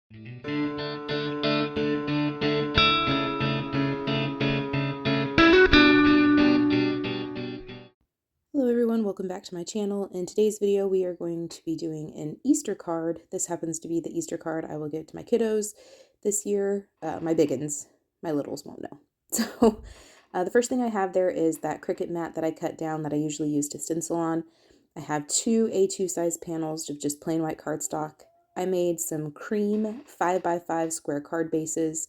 Hello everyone, welcome back to my channel. In today's video we are going to be doing an Easter card. This happens to be the Easter card I will give to my kiddos this year. My biggins, my littles won't know. So the first thing I have there is that Cricut mat that I cut down that I usually use to stencil on. I have two A2 size panels of just plain white cardstock. I made some cream 5x5 square card bases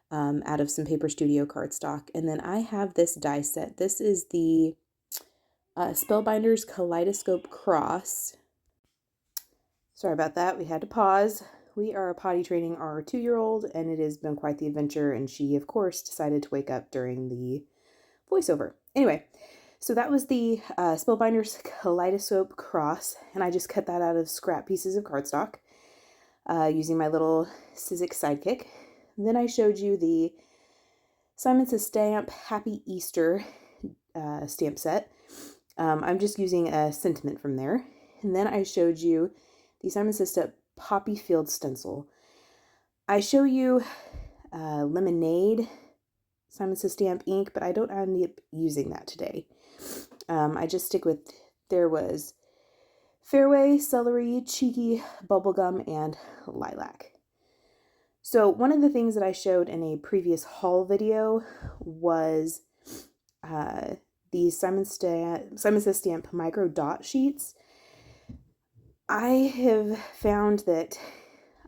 out of some Paper Studio cardstock. And then I have this die set. This is the Spellbinders Kaleidescope Cross. Sorry about that, we had to pause. We are potty training our 2-year-old and it has been quite the adventure, and she of course decided to wake up during the voiceover. Anyway, so that was the Spellbinders Kaleidescope Cross, and I just cut that out of scrap pieces of cardstock using my little Sizzix sidekick. Then I showed you the Simon Says Stamp Happy Easter stamp set. I'm just using a sentiment from there. And then I showed you the Simon Says Stamp Poppy Field stencil. I show you lemonade Simon Says Stamp ink, but I don't end up using that today. I just stick with, there was fairway, celery, cheeky, bubblegum, and lilac. So one of the things that I showed in a previous haul video was these Simon Says Stamp micro dot sheets. I have found that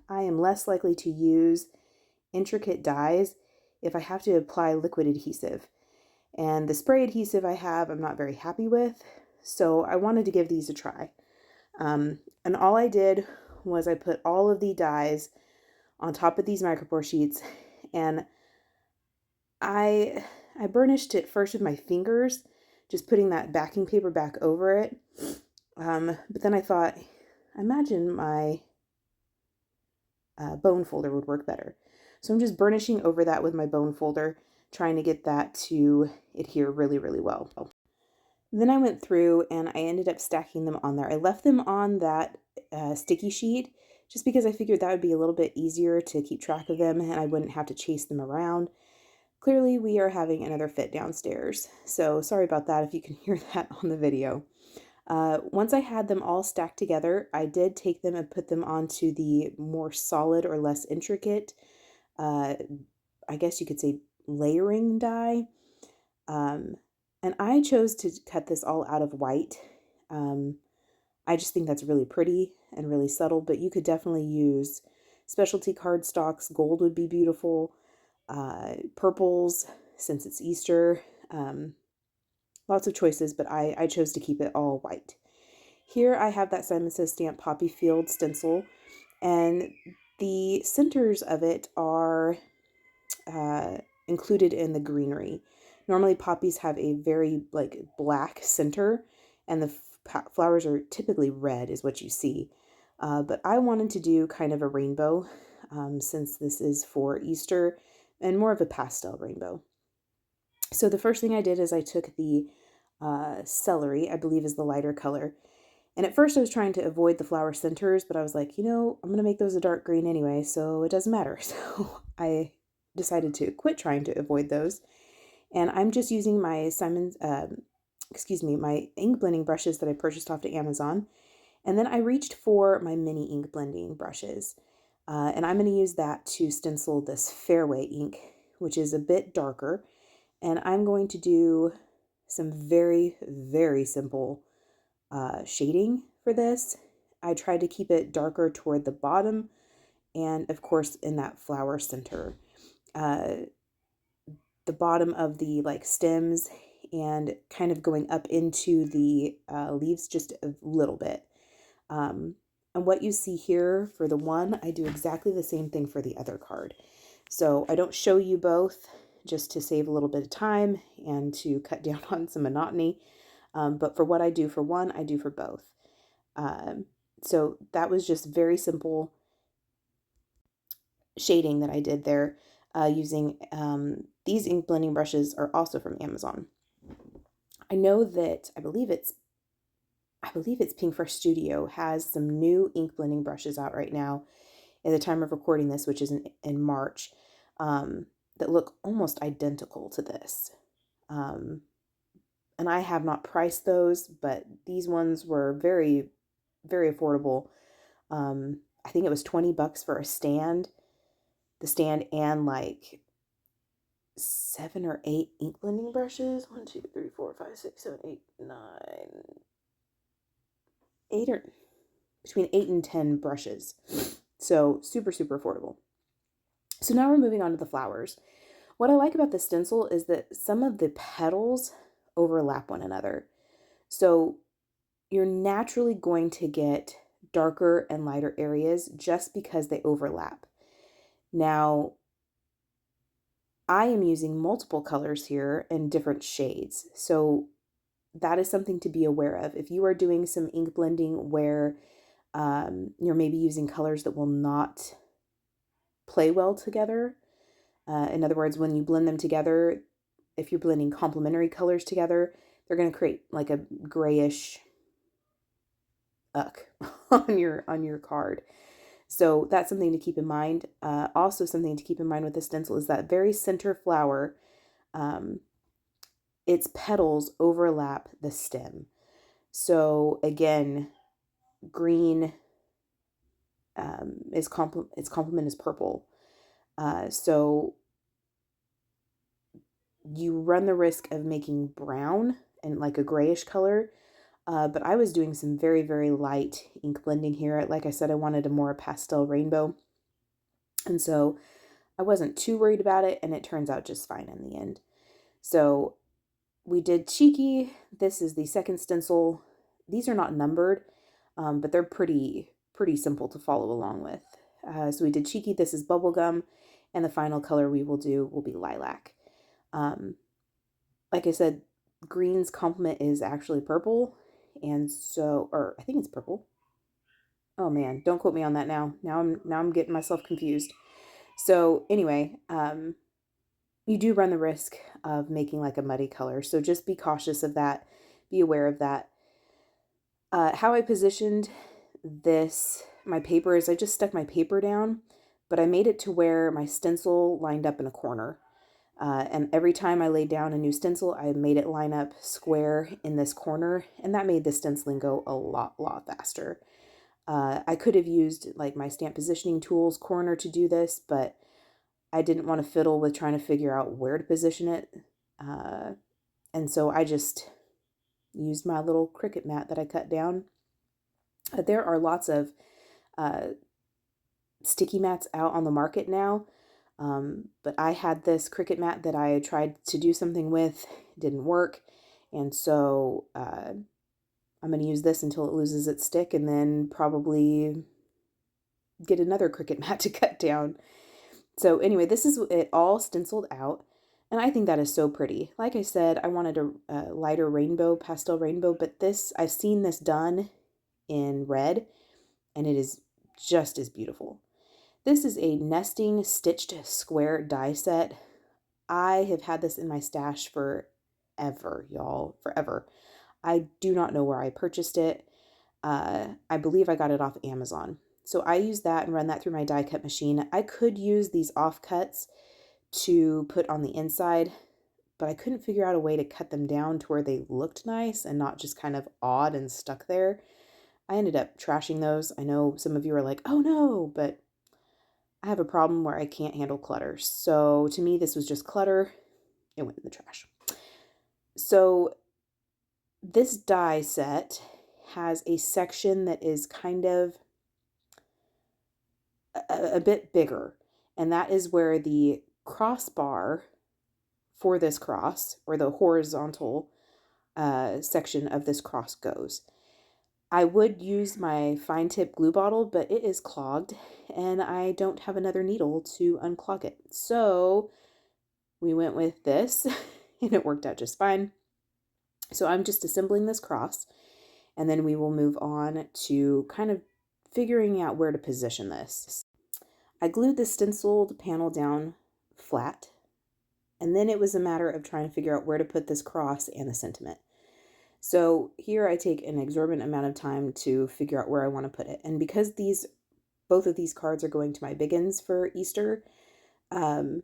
I am less likely to use intricate dies if I have to apply liquid adhesive. And the spray adhesive I have, I'm not very happy with, so I wanted to give these a try. And all I did was I put all of the dies on top of these micropore sheets, and I burnished it first with my fingers, just putting that backing paper back over it. But then I thought, I imagine my bone folder would work better. So I'm just burnishing over that with my bone folder, trying to get that to adhere really, really well. Then I went through and I ended up stacking them on there. I left them on that sticky sheet just because I figured that would be a little bit easier to keep track of them and I wouldn't have to chase them around. Clearly we are having another fit downstairs, so sorry about that if you can hear that on the video. Once I had them all stacked together, I did take them and put them onto the more solid or less intricate, I guess you could say layering die. And I chose to cut this all out of white. I just think that's really pretty and really subtle, but you could definitely use specialty cardstocks. Gold would be beautiful. Purples, since it's Easter. Lots of choices, but I chose to keep it all white. Here I have that Simon Says Stamp Poppy Field stencil, and the centers of it are included in the greenery. Normally poppies have a very black center, and the flowers are typically red is what you see. But I wanted to do kind of a rainbow since this is for Easter, and more of a pastel rainbow. So the first thing I did is I took the celery, I believe is the lighter color. And at first I was trying to avoid the flower centers, but I was like, you know, I'm going to make those a dark green anyway, so it doesn't matter. So I decided to quit trying to avoid those. And I'm just using my my ink blending brushes that I purchased off to Amazon. And then I reached for my mini ink blending brushes. And I'm going to use that to stencil this fairway ink, which is a bit darker. And I'm going to do some very, very simple shading for this. I tried to keep it darker toward the bottom and of course in that flower center. The bottom of the stems and kind of going up into the leaves just a little bit. And what you see here for the one, I do exactly the same thing for the other card. So I don't show you both just to save a little bit of time and to cut down on some monotony. But for what I do for one, I do for both. So that was just very simple shading that I did there using these ink blending brushes are also from Amazon. I know that I believe it's Pink Fresh Studio has some new ink blending brushes out right now, at the time of recording this, which is in March, that look almost identical to this. And I have not priced those, but these ones were very, very affordable. I think it was $20 for a stand, the stand, and like 7 or 8 ink blending brushes. 1, 2, 3, 4, 5, 6, 7, 8, 9, 8 or between 8 and 10 brushes. So super, super affordable. So now we're moving on to the flowers. What I like about the stencil is that some of the petals overlap one another. So you're naturally going to get darker and lighter areas just because they overlap. Now, I am using multiple colors here in different shades. So that is something to be aware of. If you are doing some ink blending where you're maybe using colors that will not play well together, in other words, when you blend them together, if you're blending complementary colors together, they're going to create like a grayish on your card. So that's something to keep in mind. Also something to keep in mind with the stencil is that very center flower, its petals overlap the stem. So again, green, its complement is purple. So you run the risk of making brown and like a grayish color. But I was doing some very, very light ink blending here. Like I said, I wanted a more pastel rainbow. And so I wasn't too worried about it, and it turns out just fine in the end. So we did Cheeky. This is the second stencil. These are not numbered, but they're pretty simple to follow along with. So we did Cheeky. This is bubblegum, and the final color we will do will be lilac. Like I said, green's complement is actually purple, and so, or I think it's purple. Oh man, don't quote me on that now. Now I'm getting myself confused. So anyway, you do run the risk of making like a muddy color. So just be cautious of that. Be aware of that. How I positioned my paper is I just stuck my paper down, but I made it to where my stencil lined up in a corner. And every time I laid down a new stencil, I made it line up square in this corner, and that made the stenciling go a lot faster. I could have used like my stamp positioning tools corner to do this, but I didn't want to fiddle with trying to figure out where to position it. And so I just used my little Cricut mat that I cut down. There are lots of sticky mats out on the market now. But I had this Cricut mat that I tried to do something with, it didn't work. And so I'm going to use this until it loses its stick, and then probably get another Cricut mat to cut down. So anyway, this is it all stenciled out, and I think that is so pretty. Like I said, I wanted a lighter rainbow, pastel rainbow, but I've seen this done in red, and it is just as beautiful. This is a nesting stitched square die set. I have had this in my stash forever, y'all, forever. I do not know where I purchased it. I believe I got it off Amazon. So I use that and run that through my die cut machine. I could use these offcuts to put on the inside, but I couldn't figure out a way to cut them down to where they looked nice and not just kind of odd and stuck there. I ended up trashing those. I know some of you are like, oh no, but I have a problem where I can't handle clutter. So to me, this was just clutter. It went in the trash. So this die set has a section that is kind of a bit bigger, and that is where the crossbar for this cross, or the horizontal section of this cross goes. I would use my fine tip glue bottle, but it is clogged and I don't have another needle to unclog it. So we went with this and it worked out just fine. So I'm just assembling this cross, and then we will move on to kind of figuring out where to position this. I glued the stenciled panel down flat, and then it was a matter of trying to figure out where to put this cross and the sentiment. So here I take an exorbitant amount of time to figure out where I want to put it. And because these both of these cards are going to my biggins for Easter. I'm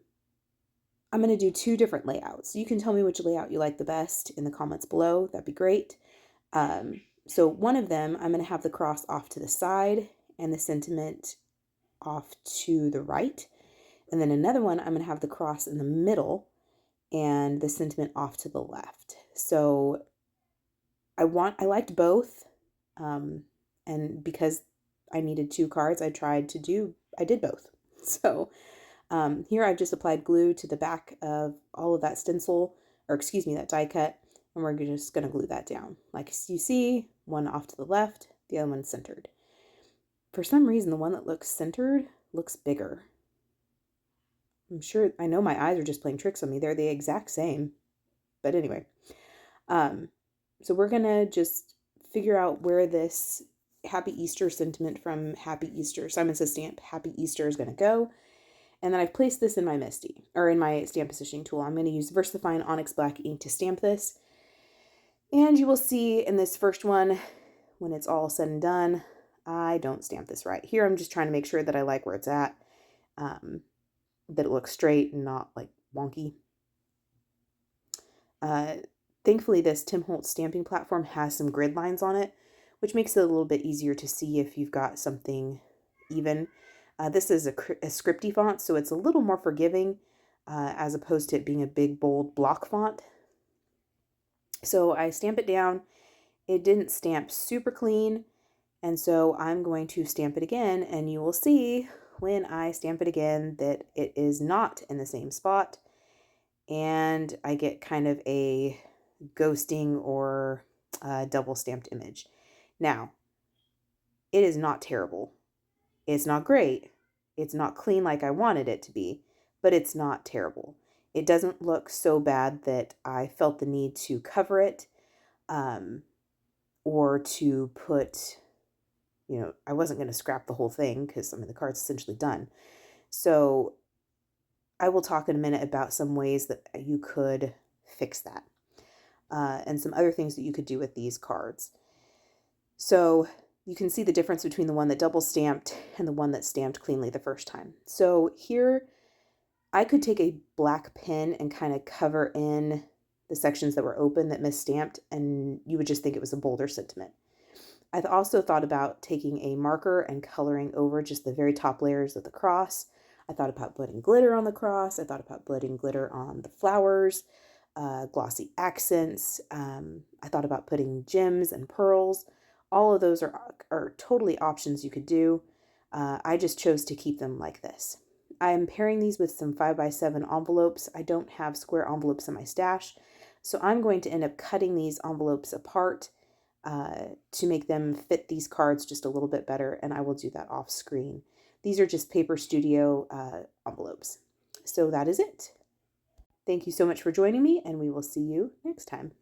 going to do 2 different layouts. You can tell me which layout you like the best in the comments below. That'd be great. So one of them, I'm going to have the cross off to the side and the sentiment off to the right. And then another one, I'm going to have the cross in the middle and the sentiment off to the left. So I liked both. And because I needed 2 cards, I did both. So here I've just applied glue to the back of all of that stencil, or excuse me, that die cut, and we're just going to glue that down. Like you see, one off to the left, the other one centered. For some reason, the one that looks centered looks bigger. I know my eyes are just playing tricks on me. They're the exact same. But anyway, so we're going to just figure out where this Happy Easter sentiment from Happy Easter, Simon Says Stamp, Happy Easter is going to go. And then I've placed this in my Misty, or in my stamp positioning tool. I'm going to use Versafine Onyx Black ink to stamp this. And you will see in this first one, when it's all said and done, I don't stamp this right. Here I'm just trying to make sure that I like where it's at, that it looks straight and not like wonky. Thankfully, this Tim Holtz stamping platform has some grid lines on it, which makes it a little bit easier to see if you've got something even. This is a scripty font, so it's a little more forgiving as opposed to it being a big, bold block font. So I stamp it down. It didn't stamp super clean, and so I'm going to stamp it again, and you will see when I stamp it again that it is not in the same spot, and I get kind of a ghosting or double stamped image. Now, it is not terrible. It's not great. It's not clean like I wanted it to be, but it's not terrible. It doesn't look so bad that I felt the need to cover it or to put, I wasn't going to scrap the whole thing because, the card's essentially done. So I will talk in a minute about some ways that you could fix that and some other things that you could do with these cards. So you can see the difference between the one that double stamped and the one that stamped cleanly the first time. So here I could take a black pen and kind of cover in the sections that were open that misstamped, and you would just think it was a bolder sentiment. I've also thought about taking a marker and coloring over just the very top layers of the cross. I thought about putting glitter on the cross. I thought about putting glitter on the flowers, glossy accents. I thought about putting gems and pearls. All of those are totally options you could do. I just chose to keep them like this. I am pairing these with some 5x7 envelopes. I don't have square envelopes in my stash, so I'm going to end up cutting these envelopes apart to make them fit these cards just a little bit better, and I will do that off screen. These are just Paper Studio envelopes. So that is it. Thank you so much for joining me, and we will see you next time.